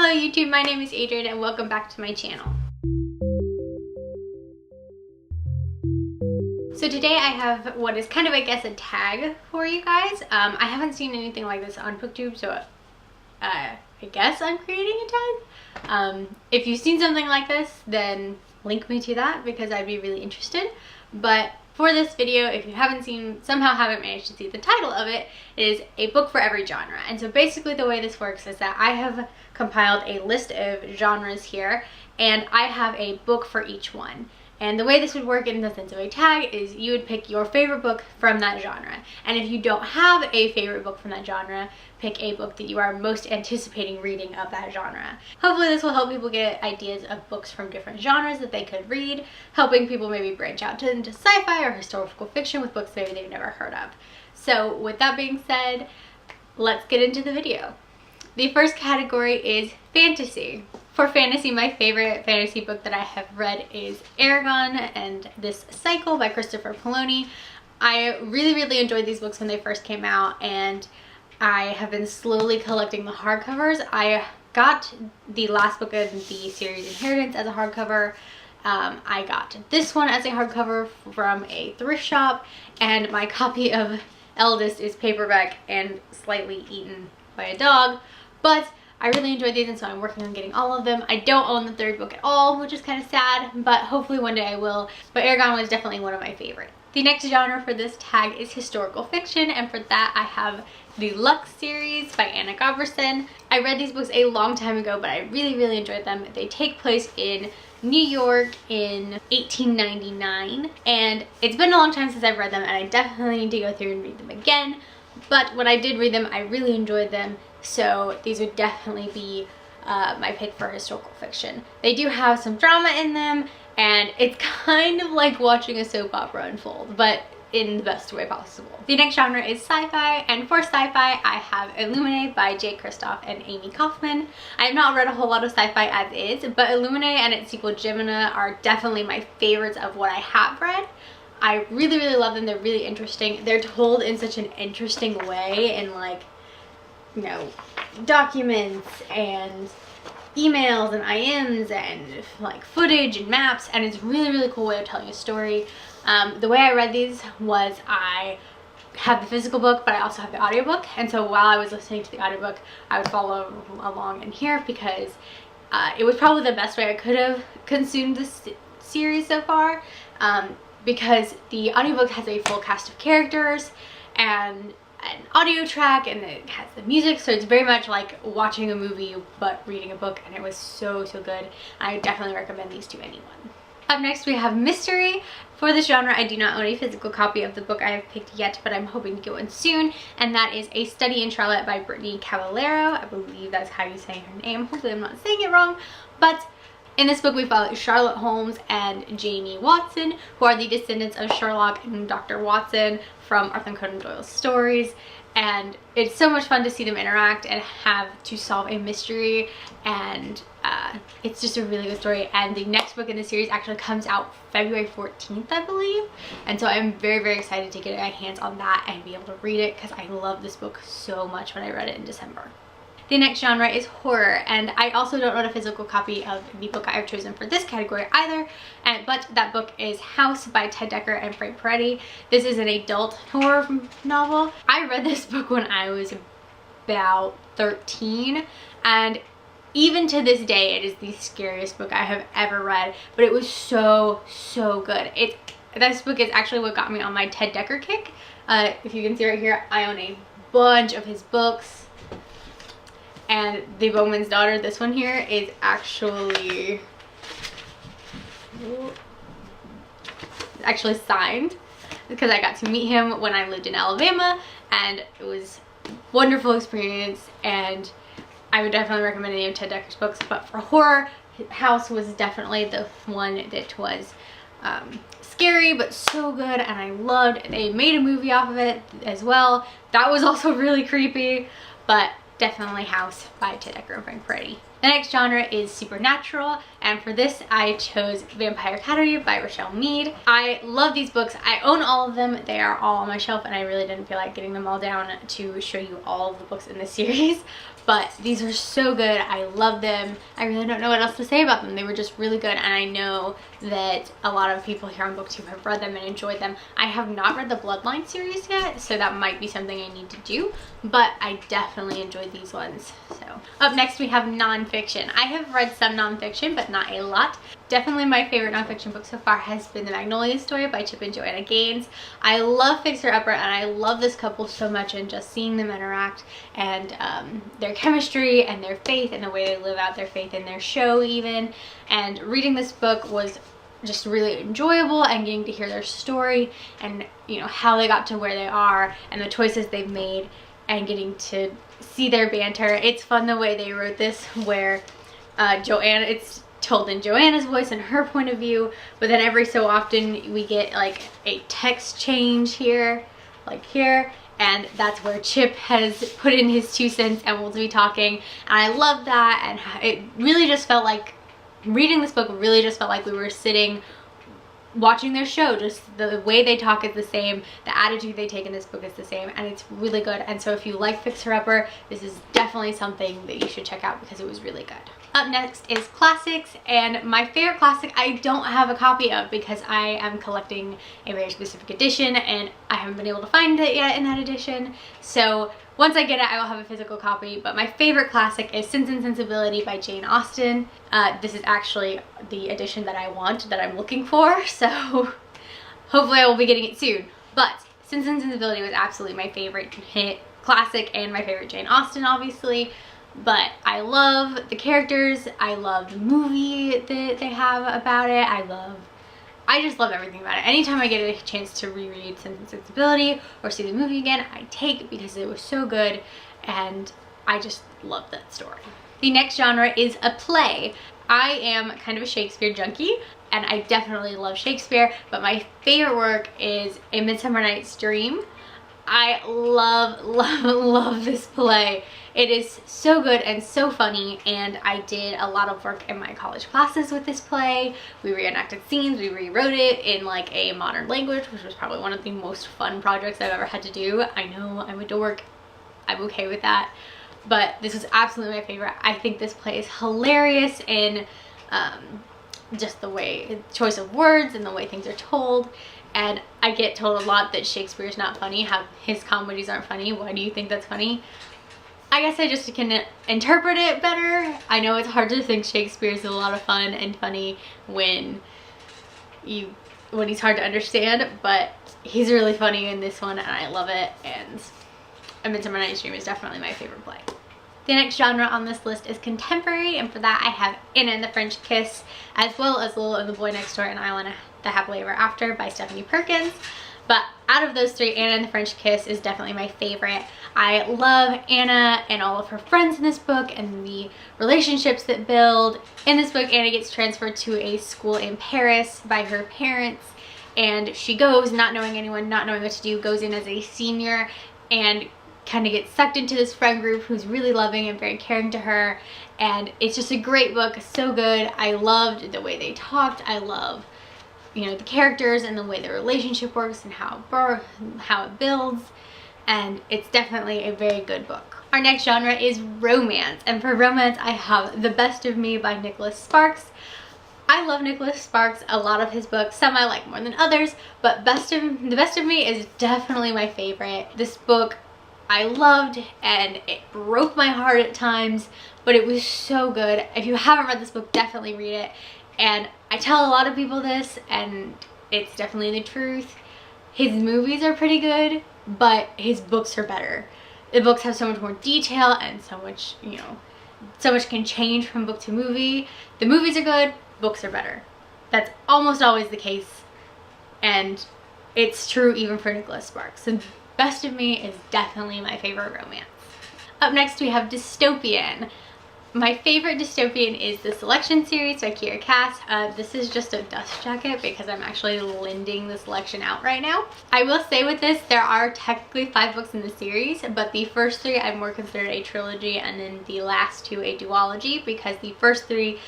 Hello YouTube, my name is Adrian and welcome back to my channel. So today I have what is kind of, I guess, a tag for you guys. I haven't seen anything like this on BookTube, so I guess I'm creating a tag. If you've seen something like this, then link me to that because I'd be really interested. But for this video, if you somehow haven't managed to see the title of it, it is a book for every genre. And so basically the way this works is that I have compiled a list of genres here, and I have a book for each one. And the way this would work in the sense of a tag is you would pick your favorite book from that genre. And if you don't have a favorite book from that genre, pick a book that you are most anticipating reading of that genre. Hopefully this will help people get ideas of books from different genres that they could read, helping people maybe branch out into sci-fi or historical fiction with books maybe they've never heard of. So with that being said, let's get into the video. The first category is fantasy. For fantasy, my favorite fantasy book that I have read is Eragon and This Cycle by Christopher Poloni. I really enjoyed these books when they first came out, and I have been slowly collecting the hardcovers. I got the last book in the series Inheritance as a hardcover. I got this one as a hardcover from a thrift shop, and my copy of Eldest is paperback and slightly eaten by a dog, but I really enjoyed these, and so I'm working on getting all of them. I don't own the third book at all, which is kind of sad, but hopefully one day I will. But Eragon was definitely one of my favorites. The next genre for this tag is historical fiction, and for that I have the Lux series by Anna Goberson. I read these books a long time ago, but I really enjoyed them. They take place in New York in 1899, and it's been a long time since I've read them, and I definitely need to go through and read them again. But when I did read them, I really enjoyed them, so these would definitely be my pick for historical fiction. They do have some drama in them, and it's kind of like watching a soap opera unfold, but in the best way possible. The next genre is sci-fi, and for sci-fi I have Illuminae by Jay Kristoff and Amy Kaufman. I have not read a whole lot of sci-fi as is, but Illuminae and its sequel Gemina are definitely my favorites of what I have read. I really love them. They're really interesting. They're told in such an interesting way, in like, you know, documents and emails and IMs and like footage and maps, and it's a really cool way of telling a story. The way I read these was I have the physical book, but I also have the audiobook, and so while I was listening to the audiobook I would follow along in here because it was probably the best way I could have consumed this series so far, because the audiobook has a full cast of characters and an audio track, and it has the music, so it's very much like watching a movie but reading a book, and it was so good. I definitely recommend these to anyone. Up next we have mystery. For this genre I do not own a physical copy of the book I have picked yet, but I'm hoping to get one soon, and that is A Study in Charlotte by Brittany Cavallero. I believe that's how you say her name. Hopefully I'm not saying it wrong, but in this book we follow Charlotte Holmes and Jamie Watson, who are the descendants of Sherlock and Dr. Watson from Arthur Conan Doyle's stories, and it's so much fun to see them interact and have to solve a mystery, and it's just a really good story. And the next book in the series actually comes out February 14th, I believe, and so I'm very excited to get my hands on that and be able to read it because I love this book so much when I read it in December. The next genre is horror, and I also don't own a physical copy of the book I've chosen for this category either, but that book is House by Ted Dekker and Frank Peretti. This is an adult horror novel. I read this book when I was about 13, and even to this day it is the scariest book I have ever read, but it was so good. This book is actually what got me on my Ted Dekker kick. If you can see right here, I own a bunch of his books. And The Bowman's Daughter, this one here, is actually signed because I got to meet him when I lived in Alabama, and it was a wonderful experience, and I would definitely recommend any of Ted Dekker's books. But for horror, House was definitely the one that was scary but so good, and I loved it. They made a movie off of it as well. That was also really creepy, but definitely House by Ted Dekker and Frank Peretti. The next genre is supernatural. and for this I chose Vampire Academy by Rochelle Mead. I love these books. I own all of them. They are all on my shelf, and I really didn't feel like getting them all down to show you all of the books in this series, but these are so good. I love them. I really don't know what else to say about them. They were just really good, and I know that a lot of people here on BookTube have read them and enjoyed them. I have not read the Bloodline series yet, so that might be something I need to do, but I definitely enjoyed these ones. So up next we have nonfiction. I have read some nonfiction, but not a lot. Definitely my favorite nonfiction book so far has been The Magnolia Story by Chip and Joanna Gaines. I love Fixer Upper, and I love this couple so much, and just seeing them interact and their chemistry and their faith and the way they live out their faith in their show even. And reading this book was just really enjoyable, and getting to hear their story and, you know, how they got to where they are and the choices they've made, and getting to see their banter. It's fun the way they wrote this, where Joanna, it's told in Joanna's voice and her point of view, but then every so often we get like a text change here, like here, and that's where Chip has put in his 2 cents and we'll be talking. And I love that, and it really just felt like, reading this book really just felt like we were sitting watching their show. Just the way they talk is the same, the attitude they take in this book is the same, and it's really good. And so if you like Fixer Upper, this is definitely something that you should check out because it was really good. Up next is classics, and my favorite classic I don't have a copy of because I am collecting a very specific edition and I haven't been able to find it yet in that edition. So once I get it, I will have a physical copy, but my favorite classic is Sense and Sensibility by Jane Austen. This is actually the edition that I want, that I'm looking for, so hopefully I will be getting it soon. But Sense and Sensibility was absolutely my favorite hit classic, and my favorite Jane Austen, obviously. But I love the characters, I love the movie that they have about it, I just love everything about it. Anytime I get a chance to reread Sense and Sensibility or see the movie again, I take, because it was so good and I just love that story. The next genre is a play. I am kind of a Shakespeare junkie, and I definitely love Shakespeare, but my favorite work is A Midsummer Night's Dream. I love this play. It is so good and so funny, and I did a lot of work in my college classes with this play. We reenacted scenes, we rewrote it in like a modern language, which was probably one of the most fun projects I've ever had to do. I know I'm a dork, I'm okay with that, but this was absolutely my favorite. I think this play is hilarious in just the way, choice of words and the way things are told. And I get told a lot that Shakespeare's not funny, how his comedies aren't funny. Why do you think that's funny? I guess I just can interpret it better. I know it's hard to think Shakespeare's a lot of fun and funny when he's hard to understand, but he's really funny in this one and I love it, and A Midsummer Night's Dream is definitely my favorite play. The next genre on this list is contemporary, and for that I have Anna and the French Kiss, as well as Lil and the Boy Next Door and Island the Happily Ever After by Stephanie Perkins. But out of those 3, Anna and the French Kiss is definitely my favorite. I love Anna and all of her friends in this book and the relationships that build. In this book, Anna gets transferred to a school in Paris by her parents, and she goes not knowing anyone, not knowing what to do, goes in as a senior and kind of gets sucked into this friend group who's really loving and very caring to her. And it's just a great book, so good. I loved the way they talked. I love, you know, the characters and the way the relationship works and how it builds, and it's definitely a very good book. Our next genre is romance, and for romance I have The Best of Me by Nicholas Sparks. I love Nicholas Sparks, a lot of his books, some I like more than others, but The Best of Me is definitely my favorite. This book I loved, and it broke my heart at times, but it was so good. If you haven't read this book, definitely read it. And I tell a lot of people this, and it's definitely the truth. His movies are pretty good, but his books are better. The books have so much more detail and so much, you know, so much can change from book to movie. The movies are good, books are better. That's almost always the case, and it's true even for Nicholas Sparks. So Best of Me is definitely my favorite romance. Up next we have Dystopian. My favorite dystopian is the Selection series by Kiera Cass. This is just a dust jacket because I'm actually lending the selection out right now. I will say with this, there are technically 5 books in the series, but the first 3 I more considered a trilogy, and then the last 2 a duology, because the first 3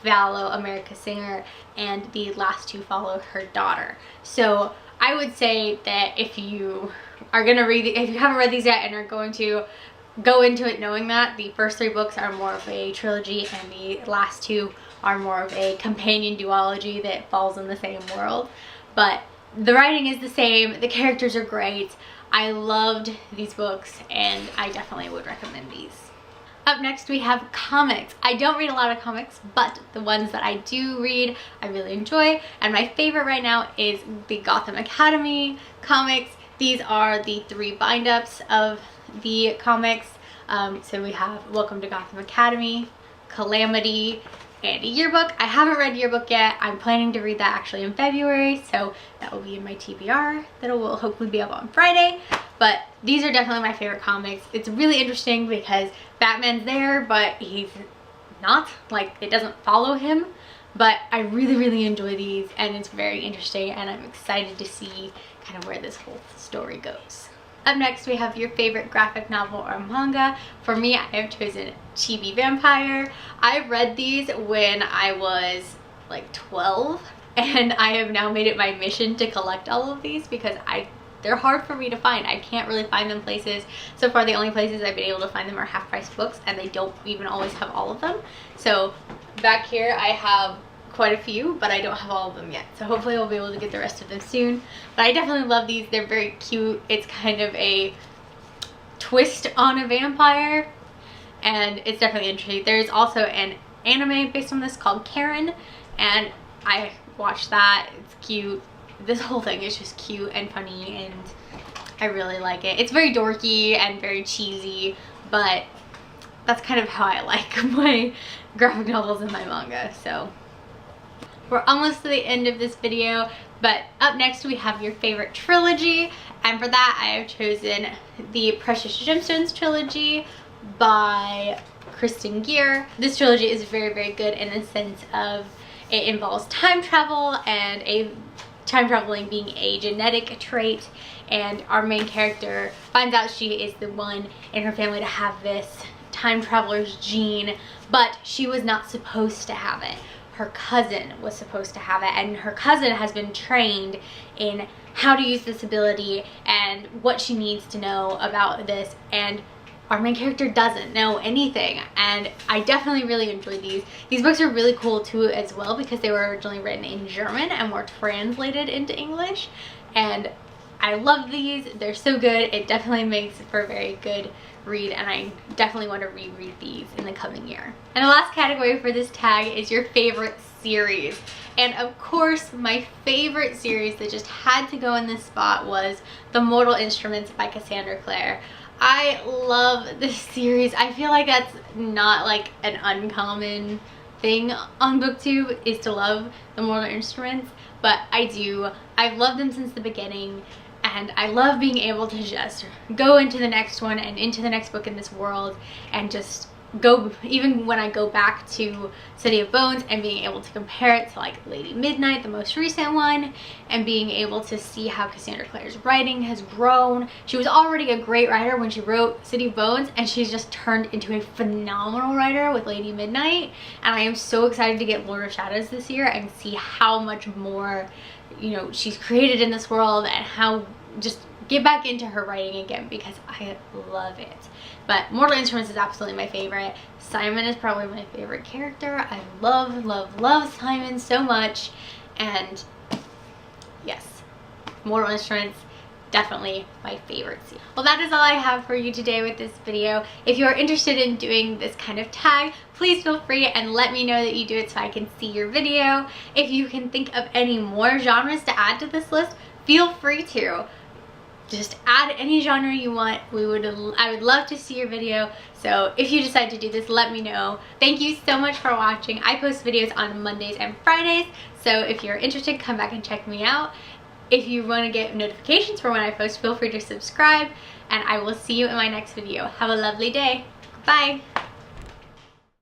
follow America's Singer, and the last two follow her daughter. So I would say that if you are going to read, if you haven't read these yet and are going to go into it knowing that, the first 3 books are more of a trilogy and the last 2 are more of a companion duology that falls in the same world. But the writing is the same, the characters are great. I loved these books and I definitely would recommend these. Up next we have comics. I don't read a lot of comics, but the ones that I do read I really enjoy, and my favorite right now is the Gotham Academy comics. These are the 3 bind-ups of the comics. So we have Welcome to Gotham Academy, Calamity, and a yearbook. I haven't read yearbook yet. I'm planning to read that actually in February, so that will be in my TBR. That will hopefully be up on Friday. But these are definitely my favorite comics. It's really interesting because Batman's there, but he's not, like, it doesn't follow him. But I really enjoy these, and it's very interesting, and I'm excited to see kind of where this whole story goes. Up next we have your favorite graphic novel or manga. For me, I have chosen Chibi Vampire. I read these when I was like 12, and I have now made it my mission to collect all of these because they're hard for me to find. I can't really find them places. So far the only places I've been able to find them are half-price books, and they don't even always have all of them. So back here I have quite a few, but I don't have all of them yet. So hopefully I'll be able to get the rest of them soon. But I definitely love these. They're very cute. It's kind of a twist on a vampire, and it's definitely interesting. There's also an anime based on this called Karen, and I watched that. It's cute. This whole thing is just cute and funny, and I really like it. It's very dorky and very cheesy, but that's kind of how I like my graphic novels and my manga. So we're almost to the end of this video, but up next we have your favorite trilogy, and for that I have chosen the Precious Gemstones trilogy by Kristen Gear. This trilogy is very good in the sense of it involves time travel, and time traveling being a genetic trait, and our main character finds out she is the one in her family to have this time traveler's gene, but she was not supposed to have it. Her cousin was supposed to have it, and her cousin has been trained in how to use this ability and what she needs to know about this, and our main character doesn't know anything. And I definitely really enjoyed these. These books are really cool too as well because they were originally written in German and were translated into English, and I love these. They're so good. It definitely makes for a very good read, and I definitely want to reread these in the coming year. And the last category for this tag is your favorite series. And of course, my favorite series that just had to go in this spot was The Mortal Instruments by Cassandra Clare. I love this series. I feel like that's not like an uncommon thing on BookTube, is to love The Mortal Instruments, but I do. I've loved them since the beginning, and I love being able to just go into the next one and into the next book in this world, and just go, even when I go back to City of Bones, and being able to compare it to like Lady Midnight, the most recent one, and being able to see how Cassandra Clare's writing has grown. She was already a great writer when she wrote City of Bones, and she's just turned into a phenomenal writer with Lady Midnight, and I am so excited to get Lord of Shadows this year and see how much more, you know, she's created in this world, and how just get back into her writing again, because I love it. But Mortal Instruments is absolutely my favorite. Simon is probably my favorite character. I love Simon so much, and yes, Mortal Instruments, definitely my favorite series. Well, that is all I have for you today with this video. If you are interested in doing this kind of tag, please feel free and let me know that you do it so I can see your video. If you can think of any more genres to add to this list, feel free to. Just add any genre you want. I would love to see your video. So if you decide to do this, let me know. Thank you so much for watching. I post videos on Mondays and Fridays, so if you're interested, come back and check me out. If you want to get notifications for when I post, feel free to subscribe, and I will see you in my next video. Have a lovely day. Bye.